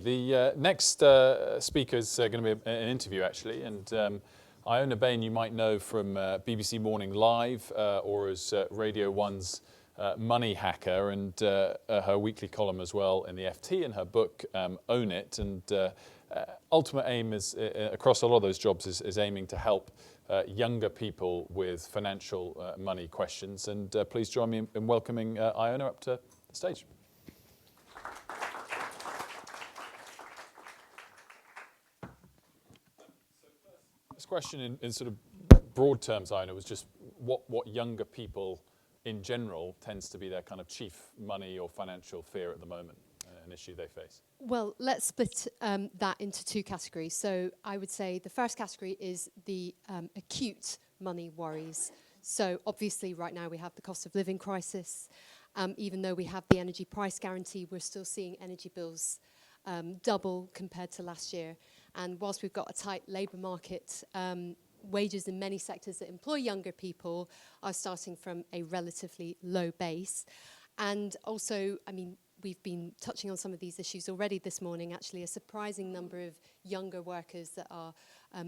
The next speaker is going to be an interview, actually, and Iona Bain you might know from BBC Morning Live or as Radio 1's money hacker, and her weekly column as well in the FT, and her book Own It. And ultimate aim is across a lot of those jobs is aiming to help younger people with financial money questions. And please join me in welcoming Iona up to the stage. This question in sort of broad terms, Iona, was just what younger people in general tends to be their kind of chief money or financial fear at the moment, an issue they face. Well, let's split that into two categories. So I would say the first category is the acute money worries. So obviously right now we have the cost of living crisis. Even though we have the energy price guarantee, we're still seeing energy bills double compared to last year. And whilst we've got a tight labour market, wages in many sectors that employ younger people are starting from a relatively low base. And also, I mean, we've been touching on some of these issues already this morning. Actually, a surprising number of younger workers that are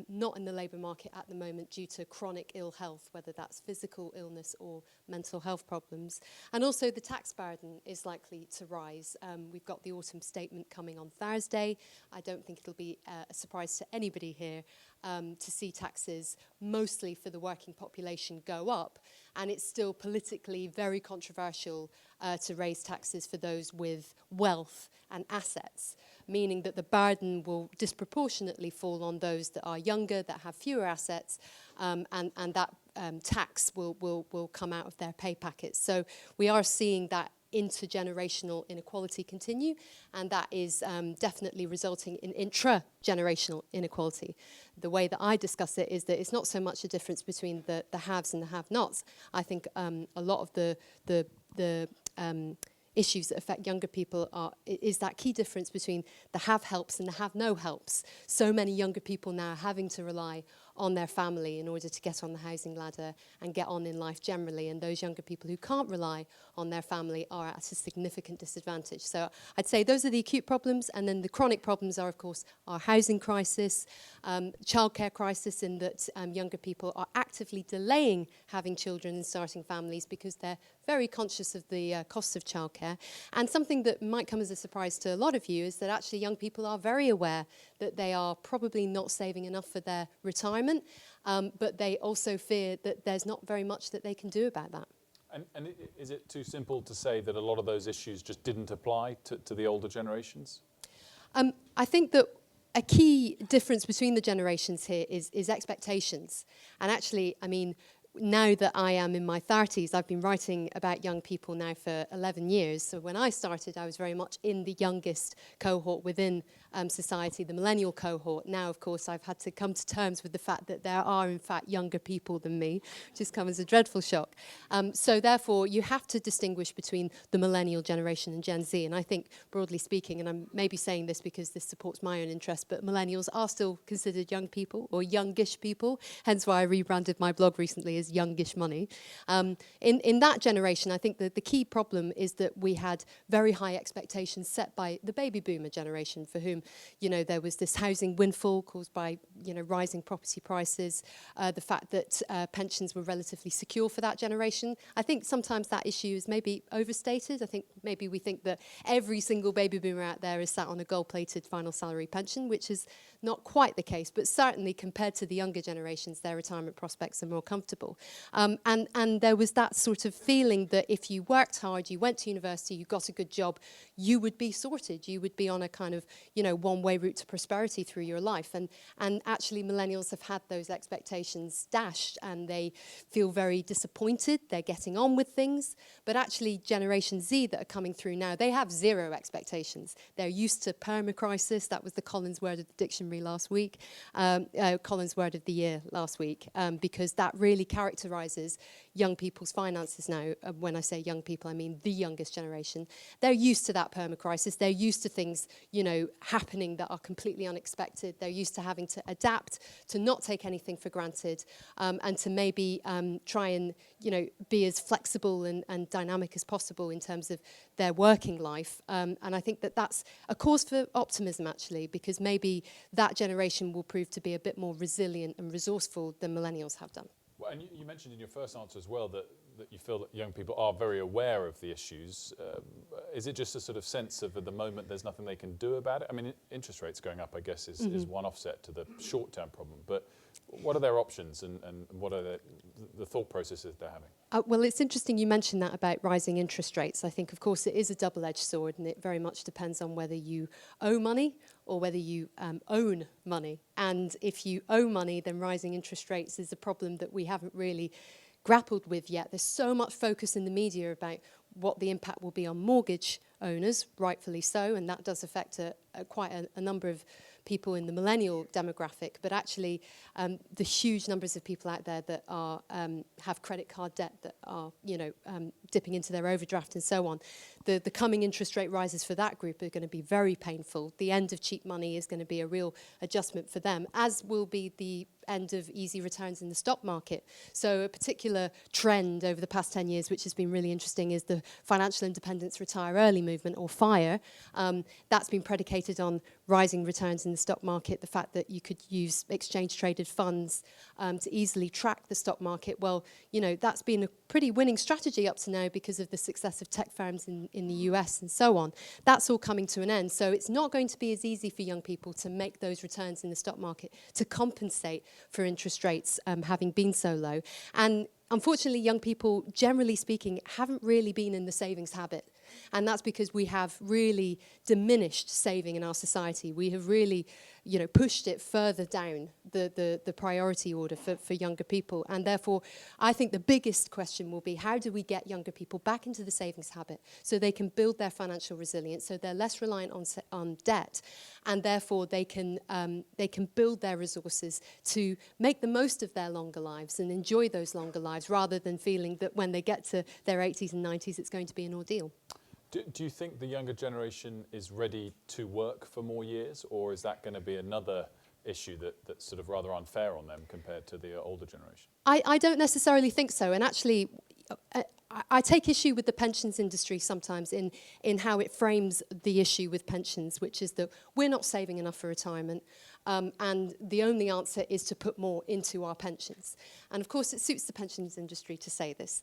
not in the labour market at the moment due to chronic ill health, whether that's physical illness or mental health problems. And also the tax burden is likely to rise. We've got the autumn statement coming on Thursday. I don't think it'll be a surprise to anybody here to see taxes, mostly for the working population, go up. And it's still politically very controversial to raise taxes for those with wealth and assets, meaning that the burden will disproportionately fall on those that are younger, that have fewer assets, and that tax will come out of their pay packets. So we are seeing that intergenerational inequality continue, and that is definitely resulting in intra-generational inequality. The way that I discuss it is that it's not so much a difference between the haves and the have-nots. I think a lot of the issues that affect younger people is that key difference between the have-helps and the have-no-helps. So many younger people now having to rely on their family in order to get on the housing ladder and get on in life generally, and those younger people who can't rely on their family are at a significant disadvantage. So I'd say those are the acute problems, and then the chronic problems are, of course, our housing crisis, childcare crisis, in that younger people are actively delaying having children and starting families because they're very conscious of the cost of childcare. And something that might come as a surprise to a lot of you is that actually young people are very aware that they are probably not saving enough for their retirement, but they also fear that there's not very much that they can do about that. And is it too simple to say that a lot of those issues just didn't apply to the older generations? I think that a key difference between the generations here is expectations. And actually, I mean, now that I am in my 30s, I've been writing about young people now for 11 years. So when I started, I was very much in the youngest cohort within society, the millennial cohort. Now, of course, I've had to come to terms with the fact that there are, in fact, younger people than me, which has come as a dreadful shock. So therefore, you have to distinguish between the millennial generation and Gen Z. And I think, broadly speaking, and I'm maybe saying this because this supports my own interest, but millennials are still considered young people or youngish people, hence why I rebranded my blog recently as Youngish Money. In that generation, I think that the key problem is that we had very high expectations set by the baby boomer generation, for whom, you know, there was this housing windfall caused by, you know, rising property prices, the fact that pensions were relatively secure for that generation. I think sometimes that issue is maybe overstated. I think maybe we think that every single baby boomer out there is sat on a gold-plated final salary pension, which is not quite the case, but certainly compared to the younger generations, their retirement prospects are more comfortable. And there was that sort of feeling that if you worked hard, you went to university, you got a good job, you would be sorted. You would be on a kind of, you know, one-way route to prosperity through your life. And actually millennials have had those expectations dashed, and they feel very disappointed. They're getting on with things. But actually Generation Z that are coming through now, they have zero expectations. They're used to permacrisis. That was the Collins word of the dictionary last week, Collins word of the year last week, because that really carries characterises young people's finances now. When I say young people, I mean the youngest generation. They're used to that perma-crisis. They're used to things, you know, happening that are completely unexpected. They're used to having to adapt, to not take anything for granted, and to maybe try and, you know, be as flexible and dynamic as possible in terms of their working life. And I think that that's a cause for optimism, actually, because maybe that generation will prove to be a bit more resilient and resourceful than millennials have done. Well, and you mentioned in your first answer as well that you feel that young people are very aware of the issues. Is it just a sort of sense of at the moment there's nothing they can do about it? I mean, interest rates going up, I guess, is one offset to the short-term problem. But what are their options and what are the thought processes they're having? Well, it's interesting you mentioned that about rising interest rates. I think, of course, it is a double-edged sword, and it very much depends on whether you owe money or whether you own money. And if you owe money, then rising interest rates is a problem that we haven't really grappled with yet. There's so much focus in the media about what the impact will be on mortgage owners, rightfully so, and that does affect quite a number of people in the millennial demographic, but actually the huge numbers of people out there that are have credit card debt, that are, you know, dipping into their overdraft and so on. The coming interest rate rises for that group are going to be very painful. The end of cheap money is going to be a real adjustment for them, as will be the end of easy returns in the stock market. So a particular trend over the past 10 years, which has been really interesting, is the Financial Independence Retire Early movement, or FIRE. That's been predicated on rising returns in the stock market, the fact that you could use exchange-traded funds to easily track the stock market. Well, you know, that's been a pretty winning strategy up to now because of the success of tech firms in the US and so on. That's all coming to an end. So it's not going to be as easy for young people to make those returns in the stock market to compensate for interest rates having been so low. And unfortunately, young people, generally speaking, haven't really been in the savings habit. And that's because we have really diminished saving in our society. We have really, you know, pushed it further down the priority order for younger people. And therefore, I think the biggest question will be, how do we get younger people back into the savings habit so they can build their financial resilience, so they're less reliant on debt, and therefore they can build their resources to make the most of their longer lives and enjoy those longer lives, rather than feeling that when they get to their 80s and 90s, it's going to be an ordeal. Do you think the younger generation is ready to work for more years, or is that going to be another issue that's sort of rather unfair on them compared to the older generation? I don't necessarily think so. And actually, I take issue with the pensions industry sometimes in how it frames the issue with pensions, which is that we're not saving enough for retirement, and the only answer is to put more into our pensions. And of course, it suits the pensions industry to say this.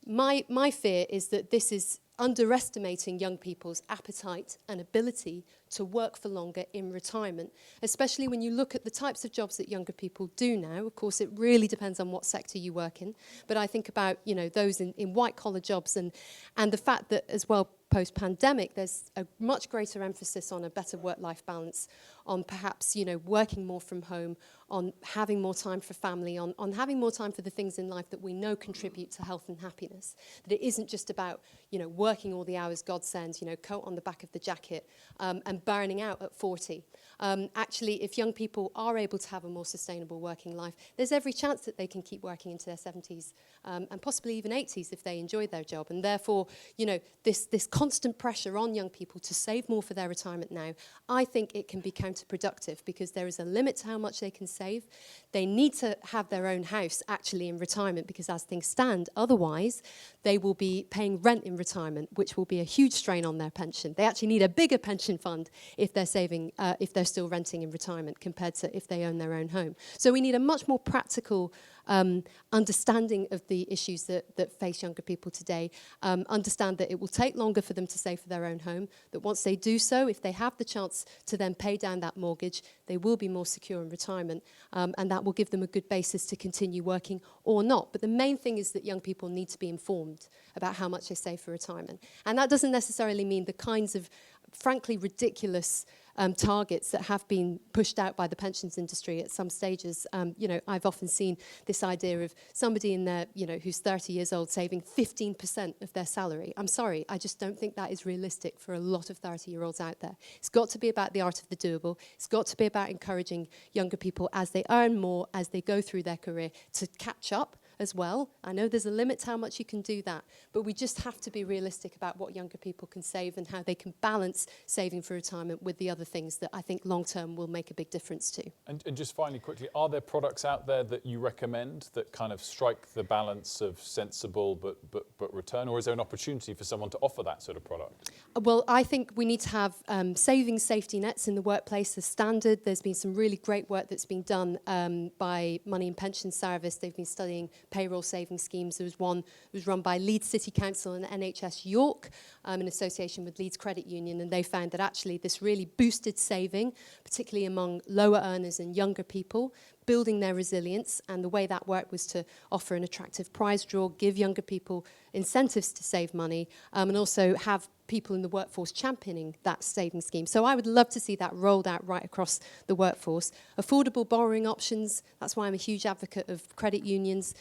My fear is that this is underestimating young people's appetite and ability to work for longer in retirement, especially when you look at the types of jobs that younger people do now. Of course, it really depends on what sector you work in, but I think about, you know, those in white-collar jobs, and the fact that as well, post-pandemic, there's a much greater emphasis on a better work-life balance, on perhaps, you know, working more from home, on having more time for family, on having more time for the things in life that we know contribute to health and happiness. That it isn't just about, you know, working all the hours God sends, you know, coat on the back of the jacket, and burning out at 40. Actually, if young people are able to have a more sustainable working life, there's every chance that they can keep working into their 70s, and possibly even 80s if they enjoy their job. And therefore, you know, this constant pressure on young people to save more for their retirement now, I think it can be counterproductive, because there is a limit to how much they can save. They need to have their own house actually in retirement, because as things stand, otherwise they will be paying rent in retirement, which will be a huge strain on their pension. They actually need a bigger pension fund if they're saving, if they're still renting in retirement, compared to if they own their own home. So we need a much more practical understanding of the issues that face younger people today, understand that it will take longer for them to save for their own home, that once they do so, if they have the chance to then pay down that mortgage, they will be more secure in retirement, and that will give them a good basis to continue working or not. But the main thing is that young people need to be informed about how much they save for retirement. And that doesn't necessarily mean the kinds of frankly ridiculous targets that have been pushed out by the pensions industry at some stages. You know, I've often seen this idea of somebody in there, you know, who's 30 years old saving 15% of their salary. I'm sorry, I just don't think that is realistic for a lot of 30-year-olds out there. It's got to be about the art of the doable. It's got to be about encouraging younger people as they earn more, as they go through their career, to catch up as well. I know there's a limit to how much you can do that, but we just have to be realistic about what younger people can save and how they can balance saving for retirement with the other things that I think long-term will make a big difference too. And just finally, quickly, are there products out there that you recommend that kind of strike the balance of sensible but return, or is there an opportunity for someone to offer that sort of product? Well, I think we need to have savings safety nets in the workplace as standard. There's been some really great work that's been done by Money and Pension Service. They've been studying payroll saving schemes. There was one that was run by Leeds City Council and NHS York in association with Leeds Credit Union, and they found that actually this really boosted saving, particularly among lower earners and younger people, building their resilience. And the way that worked was to offer an attractive prize draw, give younger people incentives to save money, and also have people in the workforce championing that saving scheme. So I would love to see that rolled out right across the workforce. Affordable borrowing options, that's why I'm a huge advocate of credit unions.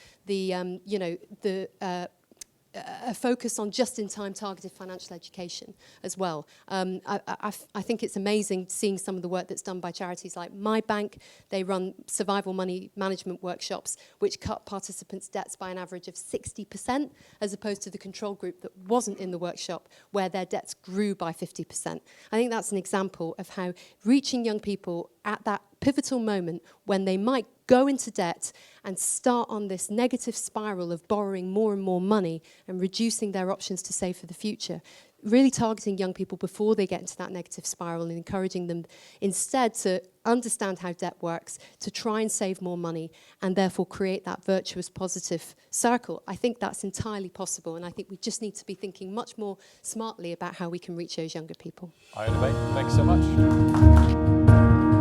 A focus on just-in-time targeted financial education as well. I think it's amazing seeing some of the work that's done by charities like My Bank. They run survival money management workshops which cut participants' debts by an average of 60%, as opposed to the control group that wasn't in the workshop where their debts grew by 50%. I think that's an example of how reaching young people at that pivotal moment when they might go into debt and start on this negative spiral of borrowing more and more money and reducing their options to save for the future, really targeting young people before they get into that negative spiral and encouraging them instead to understand how debt works, to try and save more money and therefore create that virtuous positive circle. I think that's entirely possible, and I think we just need to be thinking much more smartly about how we can reach those younger people. Iona Bain, thanks so much.